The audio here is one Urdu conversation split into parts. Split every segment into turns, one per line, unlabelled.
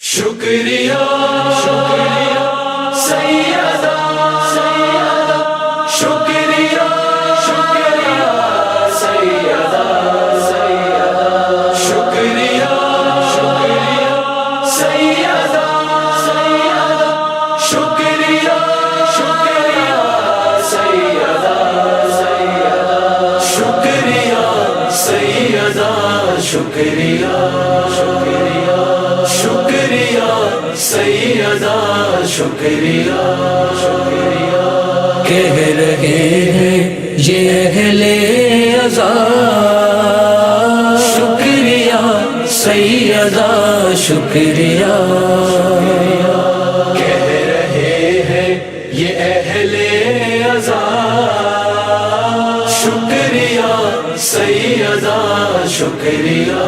شکریہ سیدہ شکریہ سیدہ شکریہ سیدہ شکریہ سیدہ شکریہ سیدہ شکریہ شکریہ سیدہ شکریہ کہہ رہے ہیں یہ اہل عزا شکریہ سیدہ شکریہ کہہ رہے ہیں یہ اہل عزا شکریہ سیدہ شکریہ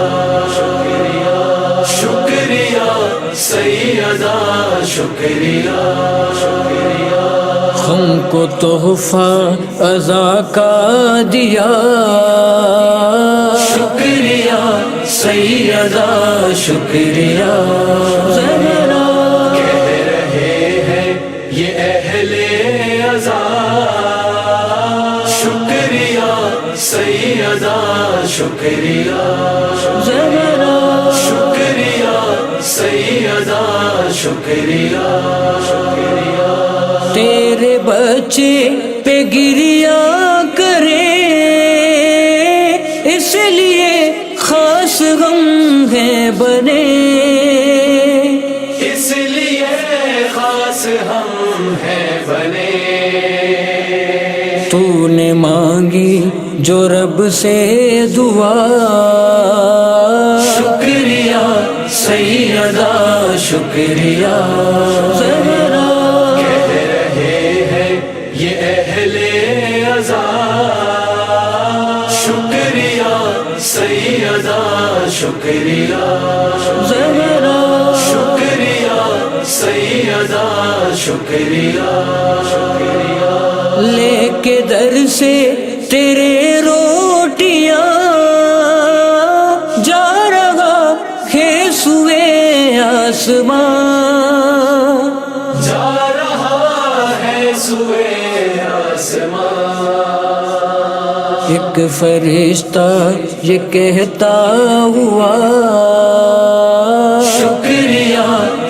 شکریہ سیدہ شکریہ
ہم کو تحفہ عزا کا دیا
شکریہ سیدہ شکریہ کہہ رہے ہیں یہ اہل عزا شکریہ سیدہ شکریہ شکریہ سیدہ شکریہ
تیرے بچے پہ گریا کرے اس لیے خاص غم ہے بنے
اس لیے خاص ہم ہیں بنے
تو نے مانگی جو رب سے دعا
شکریہ سیدہ شکریہ کہہ رہے ہیں یہ اہل عزا شکریہ سیدہ شکریہ شکریہ سیدہ شکریہ
لے کے در سے تیرے روٹیاں جا رہا ہے سوئے آسمان
جا رہا ہے سوئے آسمان
ایک فرشتہ یہ کہتا ہوا
شکریہ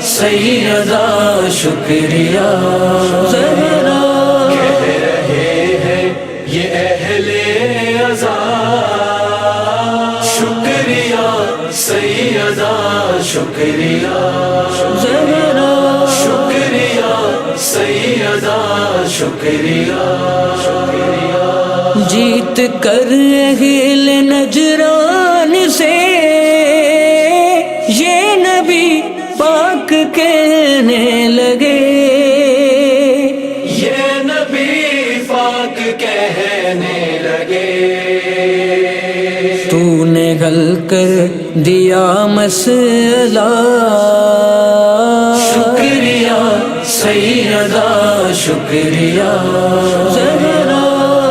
سیدہ شکریہ کہہ رہے ہیں یہ اہل عزا شکریہ سیدہ شکریہ شکریہ سیدہ شکریہ
جیت کر اہل نجران سے یہ نبی پاک کہنے لگے
یہ نبی پاک کہنے لگے
تو نے حل کر دیا مسئلہ
شکریہ سیدہ شکریہ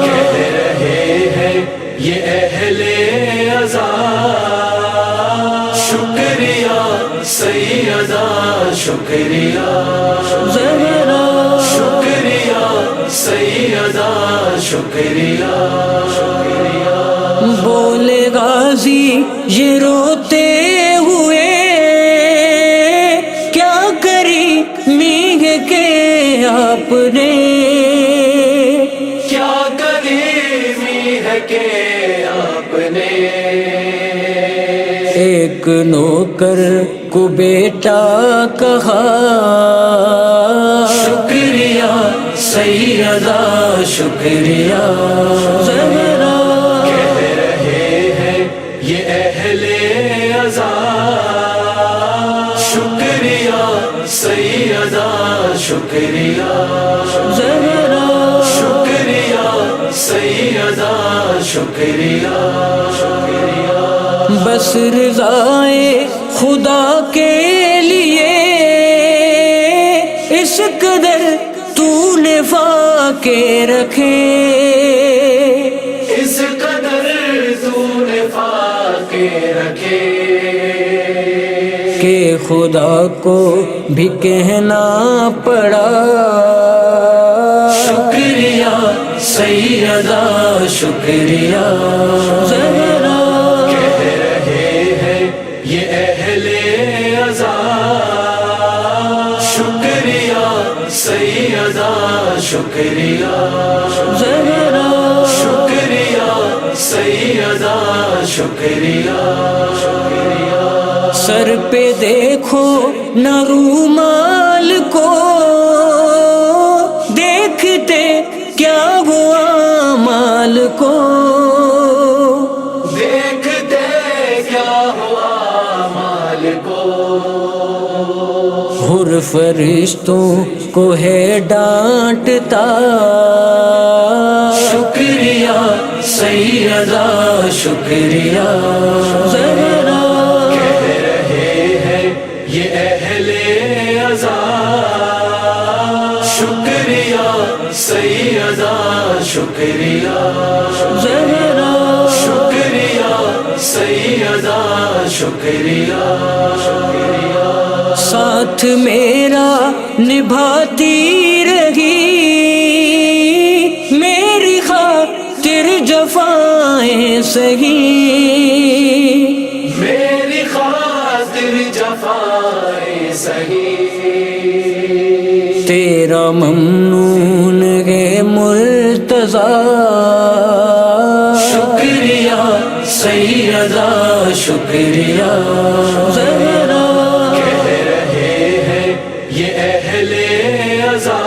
کہہ رہے ہیں یہ اہل عزا شکریہ سیدہ شکریہ شکریہ سیدہ شکریہ
بولے غازی یہ روتے ہوئے کیا کری میگھ کے آپ نے
کیا کریمی ہے کہ آپ نے
ایک نوکر کو بیٹا کہا
شکریہ سیدہ شکریہ کہہ رہے ہیں یہ اہل عزا شکریہ سیدہ شکریہ شکریہ سیدہ شکریہ
بس رضائے خدا کے لیے اس قدر تو نے فاقے رکھے
اس قدر تو نے فاقے رکھے
کہ خدا کو بھی کہنا پڑا
شکریہ سیدہ شکریہ
زہرا
کہہ رہے ہیں یہ اہل عزا شکریہ سیدہ شکریہ
زہرا
شکریہ سیدہ شکریہ
سر پہ دیکھو نہ رومال کو دیکھتے کیا ہوا مال کو
دیکھتے کیا ہوا مال کو
حر فرشتوں کو ہے ڈانٹتا
شکریہ سیدہ شکریہ
زہرا
کہہ رہے ہیں یہ اہل عزا شکریہ سیدہ شکریہ
زہرا
شکریہ سیدہ شکریہ
ساتھ میرا نبھاتی رہی میری خاطر جفائیں سہی
میری خاطر جفائیں سہی
تیرا ممنون ہے مرتضی
شکریہ سیدہ شکریہ
زہرا
کہہ رہے ہیں یہ اہل عزا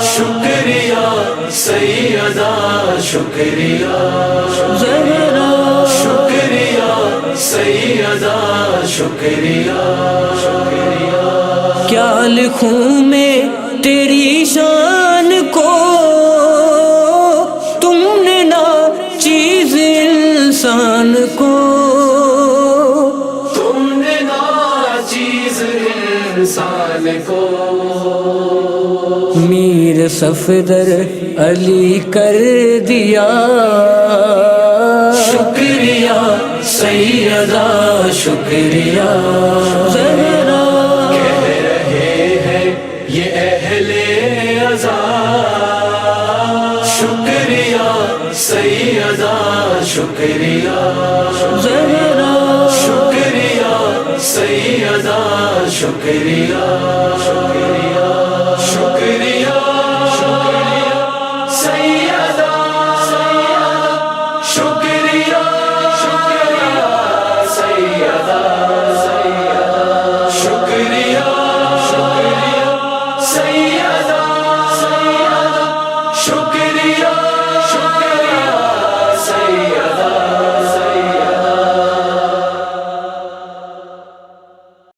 شکریہ سیدہ شکریہ
زہرا
شکریہ سیدہ شکریہ
کیا لکھوں میں تیری شان کو تم نے نہ چیز انسان کو
تم نے ناچیز انسان کو
میر صفدر علی کر دیا
شکریہ سیدہ شکریہ
زہرا
کہہ رہے ہیں یہ اہل عزا شکریہ سیدہ شکریہ
زہرا
شکریہ سیدہ شکریہ شکریہ شکریہ سیدہ